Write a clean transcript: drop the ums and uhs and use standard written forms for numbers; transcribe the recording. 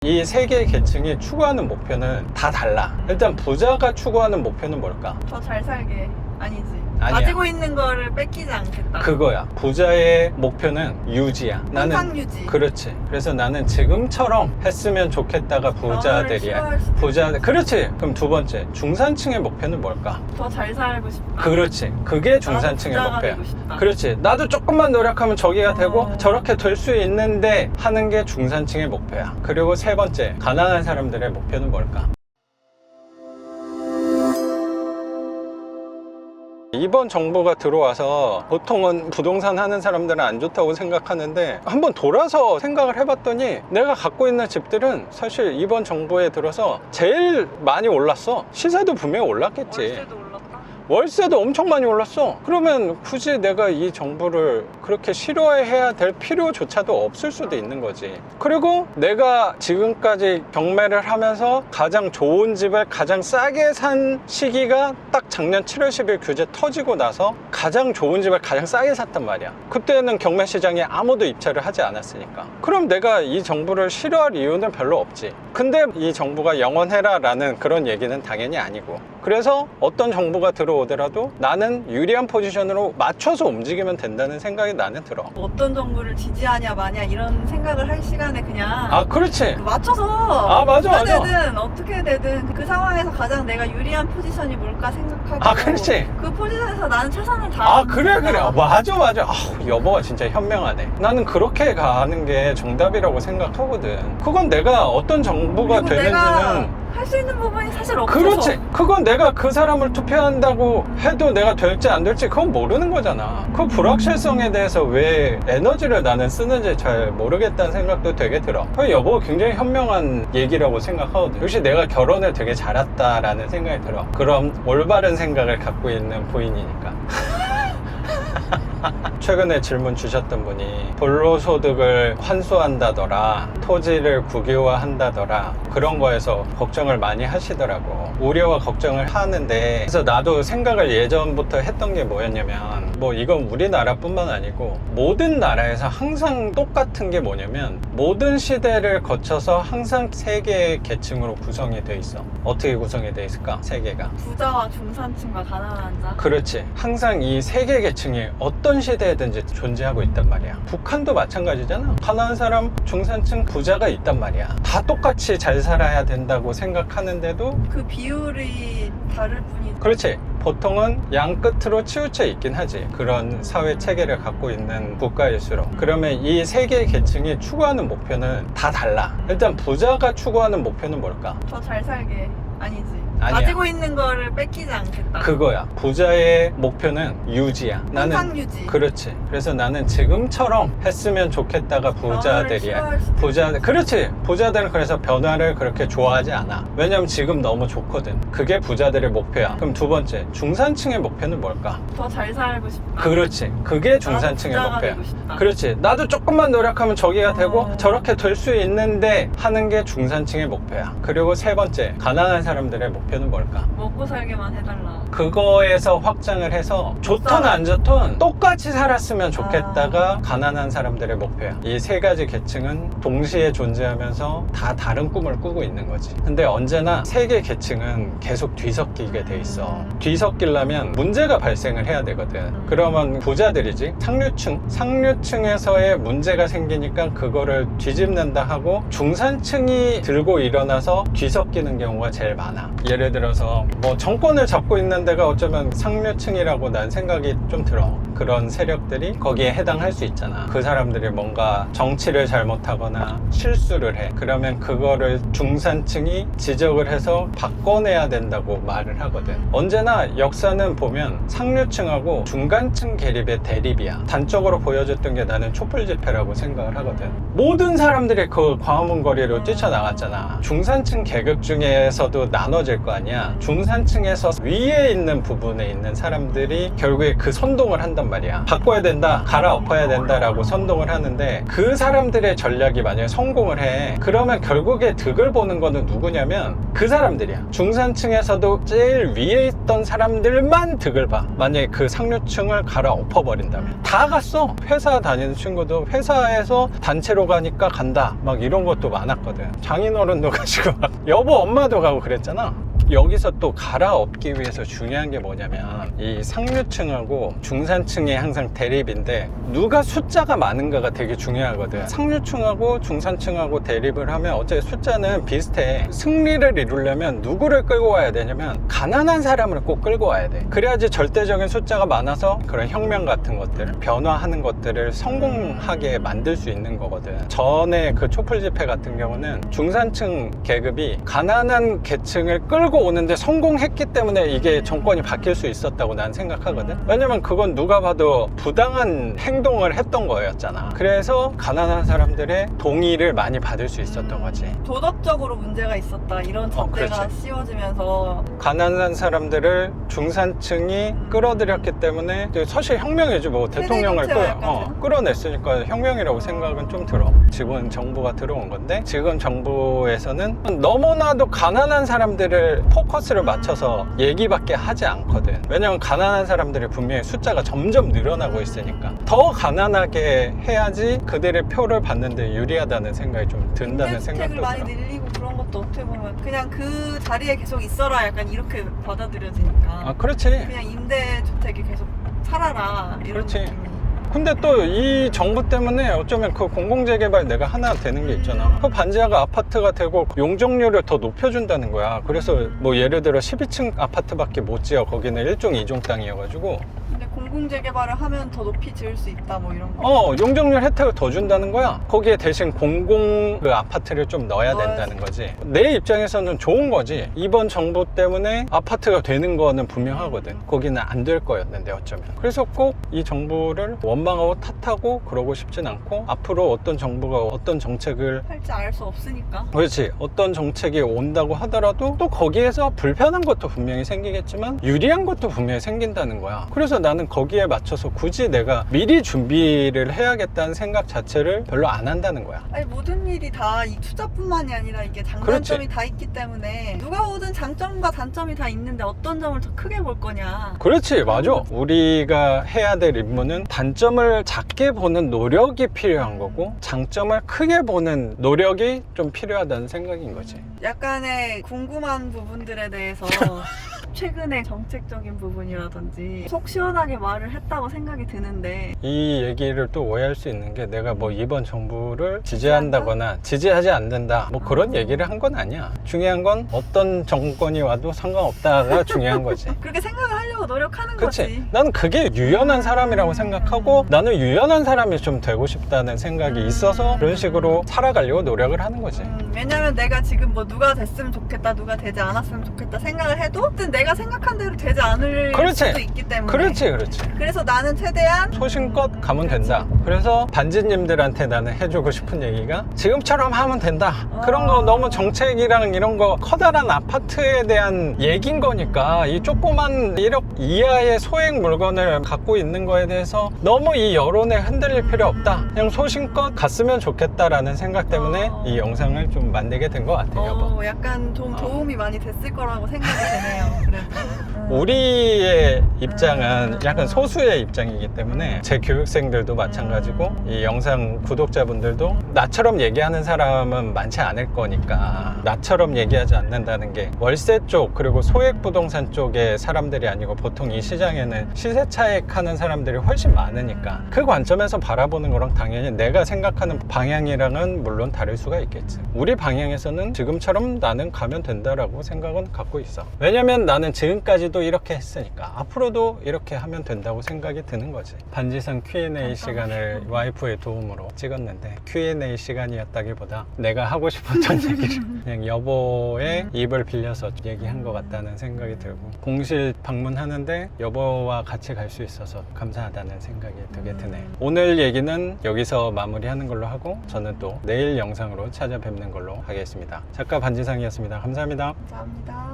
이 세 개의 계층이 추구하는 목표는 다 달라. 일단 부자가 추구하는 목표는 뭘까? 더 잘 살게. 아니지. 아니야. 가지고 있는 거를 뺏기지 않겠다. 그거야. 부자의 목표는 유지야. 항상 유지. 그렇지. 그래서 나는 지금처럼 했으면 좋겠다가 부자들이야. 부자들. 그렇지. 그럼 두 번째, 중산층의 목표는 뭘까? 더 잘 살고 싶다. 그렇지. 그게 중산층의 나도 부자가 목표야. 되고 싶다. 그렇지. 나도 조금만 노력하면 저기가 되고 저렇게 될 수 있는데 하는 게 중산층의 목표야. 그리고 세 번째, 가난한 사람들의 목표는 뭘까? 이번 정부가 들어와서 보통은 부동산 하는 사람들은 안 좋다고 생각하는데 한번 돌아서 생각을 해봤더니 내가 갖고 있는 집들은 사실 이번 정부에 들어서 제일 많이 올랐어. 시세도 분명히 올랐겠지. 월세도 올랐다. 월세도 엄청 많이 올랐어. 그러면 굳이 내가 이 정부를 그렇게 싫어해야 될 필요조차도 없을 수도 있는 거지. 그리고 내가 지금까지 경매를 하면서 가장 좋은 집을 가장 싸게 산 시기가 딱 작년 7월 10일 규제 터지고 나서 가장 좋은 집을 가장 싸게 샀단 말이야. 그때는 경매 시장에 아무도 입찰을 하지 않았으니까. 그럼 내가 이 정부를 싫어할 이유는 별로 없지. 근데 이 정부가 영원해라 라는 그런 얘기는 당연히 아니고, 그래서 어떤 정부가 들어오더라도 나는 유리한 포지션으로 맞춰서 움직이면 된다는 생각이 나는 들어. 어떤 정부를 지지하냐 마냐 이런 생각을 할 시간에 그냥 그렇지. 맞춰서 맞아, 맞아. 되든 어떻게 되든 그 상황에서 가장 내가 유리한 포지션이 뭘까 생각하고 그렇지. 그 포지션에서 나는 최선을 다하는 그래. 맞아. 여보가 진짜 현명하네. 나는 그렇게 가는 게 정답이라고 생각하거든. 그건 내가 어떤 정부가 되는지는 할 수 있는 부분이 사실 없어서. 그렇지. 그건 내가 그 사람을 투표한다고 해도 내가 될지 안 될지 그건 모르는 거잖아. 그 불확실성에 대해서 왜 에너지를 나는 쓰는지 잘 모르겠다는 생각도 되게 들어. 그 여보가 굉장히 현명한 얘기라고 생각하거든. 역시 내가 결혼을 되게 잘했다라는 생각이 들어. 그럼 올바른 생각을 갖고 있는 부인이니까. 최근에 질문 주셨던 분이 불로소득을 환수한다더라, 토지를 국유화한다더라, 그런 거에서 걱정을 많이 하시더라고. 우려와 걱정을 하는데, 그래서 나도 생각을 예전부터 했던 게 뭐였냐면, 이건 우리나라뿐만 아니고 모든 나라에서 항상 똑같은 게 뭐냐면, 모든 시대를 거쳐서 항상 세 개의 계층으로 구성이 돼 있어. 어떻게 구성이 돼 있을까? 세 개가. 부자와 중산층과 가난한 자. 그렇지. 항상 이 세 개 계층이 어떤 시대에든지 존재하고 있단 말이야. 북한도 마찬가지잖아. 가난한 사람, 중산층, 부자가 있단 말이야. 다 똑같이 잘 살아야 된다고 생각하는데도 그 비율이 다를 뿐이지. 그렇지. 보통은 양 끝으로 치우쳐 있긴 하지. 그런 사회 체계를 갖고 있는 국가일수록. 그러면 이 세 개의 계층이 추구하는 목표는 다 달라. 일단 부자가 추구하는 목표는 뭘까? 더 잘 살게. 아니지. 아니야. 가지고 있는 거를 뺏기지 않겠다. 그거야. 부자의 목표는 유지야. 항상 유지. 그렇지. 그래서 나는 지금처럼 했으면 좋겠다가 부자들이야. 부자들. 그렇지. 부자들은 그래서 변화를 그렇게 좋아하지 않아. 왜냐면 지금 너무 좋거든. 그게 부자들의 목표야. 그럼 두 번째, 중산층의 목표는 뭘까? 더 잘 살고 싶다. 그렇지. 그게 중산층의 나도 부자가 목표야. 되고 싶다. 그렇지. 나도 조금만 노력하면 저기가 되고 저렇게 될 수 있는데 하는 게 중산층의 목표야. 그리고 세 번째, 가난한 사람들의 목표는 뭘까? 먹고 살게만 해달라. 그거에서 확장을 해서 좋든 안 좋든 똑같이 살았으면 좋겠다가 가난한 사람들의 목표야. 이 세 가지 계층은 동시에 존재하면서 다 다른 꿈을 꾸고 있는 거지. 근데 언제나 세 개 계층은 계속 뒤섞이게 돼 있어. 뒤섞이려면 문제가 발생을 해야 되거든. 그러면 부자들이지, 상류층에서의 문제가 생기니까 그거를 뒤집는다 하고 중산층이 들고 일어나서 뒤섞이는 경우가 제일 많아. 예를 들어서 정권을 잡고 있는 데가 어쩌면 상류층이라고 난 생각이 좀 들어. 그런 세력들이 거기에 해당할 수 있잖아. 그 사람들이 뭔가 정치를 잘못하거나 실수를 해. 그러면 그거를 중산층이 지적을 해서 바꿔내야 된다고 말을 하거든. 언제나 역사는 보면 상류층하고 중간층 계립의 대립이야. 단적으로 보여줬던 게 나는 촛불 집회라고 생각을 하거든. 모든 사람들이 그 광화문 거리로 뛰쳐나갔잖아. 중산층 계급 중에서도 나눠질 거 아니야. 중산층에서 위에 있는 부분에 있는 사람들이 결국에 그 선동을 한단 말이야. 바꿔야 된다, 갈아엎어야 된다라고 선동을 하는데, 그 사람들의 전략이 만약에 성공을 해, 그러면 결국에 득을 보는 거는 누구냐면 그 사람들이야. 중산층에서도 제일 위에 있던 사람들만 득을 봐. 만약에 그 상류층을 갈아엎어 버린다면. 다 갔어. 회사 다니는 친구도 회사에서 단체로 가니까 간다, 막 이런 것도 많았거든. 장인어른도 가지고 막 여보 엄마도 가고 그랬잖아. 여기서 또 갈아엎기 위해서 중요한 게 뭐냐면, 이 상류층하고 중산층이 항상 대립인데 누가 숫자가 많은가가 되게 중요하거든. 상류층하고 중산층하고 대립을 하면 어차피 숫자는 비슷해. 승리를 이루려면 누구를 끌고 와야 되냐면 가난한 사람을 꼭 끌고 와야 돼. 그래야지 절대적인 숫자가 많아서 그런 혁명 같은 것들, 변화하는 것들을 성공하게 만들 수 있는 거거든. 전에 그 촛불 집회 같은 경우는 중산층 계급이 가난한 계층을 끌고 오는데 성공했기 때문에 이게 정권이 바뀔 수 있었다고 난 생각하거든. 왜냐면 그건 누가 봐도 부당한 행동을 했던 거였잖아. 그래서 가난한 사람들의 동의를 많이 받을 수 있었던 거지. 도덕적으로 문제가 있었다, 이런 잣대가 그렇지. 씌워지면서. 가난한 사람들을 중산층이 끌어들였기 때문에 사실 혁명이지 뭐. 대통령을 끌어냈으니까 혁명이라고 생각은 좀 들어. 지금 정부가 들어온 건데, 지금 정부에서는 너무나도 가난한 사람들을 포커스를 맞춰서 얘기밖에 하지 않거든. 왜냐면 가난한 사람들이 분명히 숫자가 점점 늘어나고 있으니까 더 가난하게 해야지 그들의 표를 받는데 유리하다는 생각이 좀 든다는 생각도 임대주택을 많이 들어. 늘리고 그런 것도 어떻게 보면 그냥 그 자리에 계속 있어라, 약간 이렇게 받아들여지니까. 아, 그렇지. 그냥 임대주택이 계속 살아라, 이런 그렇지. 느낌이. 근데 또 이 정부 때문에 어쩌면 그 공공재개발 내가 하나 되는 게 있잖아. 그 반지하가 아파트가 되고 용적률을 더 높여준다는 거야. 그래서 뭐 예를 들어 12층 아파트밖에 못 지어. 거기는 1종 2종 땅이어가지고. 근데 공공재개발을 하면 더 높이 지을 수 있다, 뭐 이런 거. 용적률 혜택을 더 준다는 거야. 거기에 대신 공공 그 아파트를 좀 넣어야 된다는 거지. 내 입장에서는 좋은 거지. 이번 정부 때문에 아파트가 되는 거는 분명하거든. 거기는 안 될 거였는데 어쩌면. 그래서 꼭 이 정부를 원망하고 탓하고 그러고 싶진 않고, 앞으로 어떤 정부가 어떤 정책을 할지 알 수 없으니까. 그렇지, 어떤 정책이 온다고 하더라도 또 거기에서 불편한 것도 분명히 생기겠지만 유리한 것도 분명히 생긴다는 거야. 그래서 나는 거기에 맞춰서 굳이 내가 미리 준비를 해야겠다는 생각 자체를 별로 안 한다는 거야. 아니, 모든 일이 다 이 투자뿐만이 아니라 이게 장단점이 다 있기 때문에 누가 오든 장점과 단점이 다 있는데 어떤 점을 더 크게 볼 거냐. 그렇지, 맞아. 우리가 해야 될 임무는 단점을 작게 보는 노력이 필요한 거고, 장점을 크게 보는 노력이 좀 필요하다는 생각인 거지. 약간의 궁금한 부분들에 대해서 최근에 정책적인 부분이라든지 속 시원하게 말을 했다고 생각이 드는데, 이 얘기를 또 오해할 수 있는 게, 내가 뭐 이번 정부를 지지한다거나 지지하지 않는다 뭐 그런 얘기를 한 건 아니야. 중요한 건 어떤 정권이 와도 상관없다가 중요한 거지. 그렇게 생각을 하려고 노력하는 그치? 거지. 나는 그게 유연한 사람이라고 생각하고, 나는 유연한 사람이 좀 되고 싶다는 생각이 있어서 그런 식으로 살아가려고 노력을 하는 거지. 왜냐면 내가 지금 뭐 누가 됐으면 좋겠다, 누가 되지 않았으면 좋겠다 생각을 해도 어쨌든 내가 생각한 대로 되지 않을 그렇지. 수도 있기 때문에. 그렇지. 그래서 나는 최대한 소신껏 가면 된다. 그래서 반지님들한테 나는 해주고 싶은 얘기가, 지금처럼 하면 된다. 그런 거 너무 정책이랑 이런 거 커다란 아파트에 대한 얘기인 거니까, 이 조그만 1억 이하의 소액 물건을 갖고 있는 거에 대해서 너무 이 여론에 흔들릴 필요 없다. 그냥 소신껏 갔으면 좋겠다라는 생각 때문에 이 영상을 좀 만들게 된 것 같아요. 여보. 약간 좀 도움이 많이 됐을 거라고 생각이 되네요. 그래도. 우리의 입장은 약간 소수의 입장이기 때문에, 제 교육생들도 마찬가지고 이 영상 구독자분들도 나처럼 얘기하는 사람은 많지 않을 거니까, 나처럼 얘기하지 않는다는 게 월세 쪽 그리고 소액 부동산 쪽의 사람들이 아니고 보통 이 시장에는 시세 차익하는 사람들이 훨씬 많으니까, 그 관점에서 바라보는 거랑 당연히 내가 생각하는 방향이랑은 물론 다를 수가 있겠지. 우리 방향에서는 지금처럼 나는 가면 된다라고 생각은 갖고 있어. 왜냐면 나는 지금까지도 이렇게 했으니까 앞으로도 이렇게 하면 된다고 생각이 드는 거지. 반지상 Q&A 시간을 와이프의 도움으로 찍었는데, Q&A 시간이었다기보다 내가 하고 싶었던 얘기를 그냥 여보의 입을 빌려서 얘기한 것 같다는 생각이 들고, 공실 방문하는데 여보와 같이 갈 수 있어서 감사하다는 생각이 되게 드네요. 오늘 얘기는 여기서 마무리하는 걸로 하고, 저는 또 내일 영상으로 찾아뵙는 걸로 걸로 하겠습니다. 작가 반지상이었습니다. 감사합니다. 감사합니다.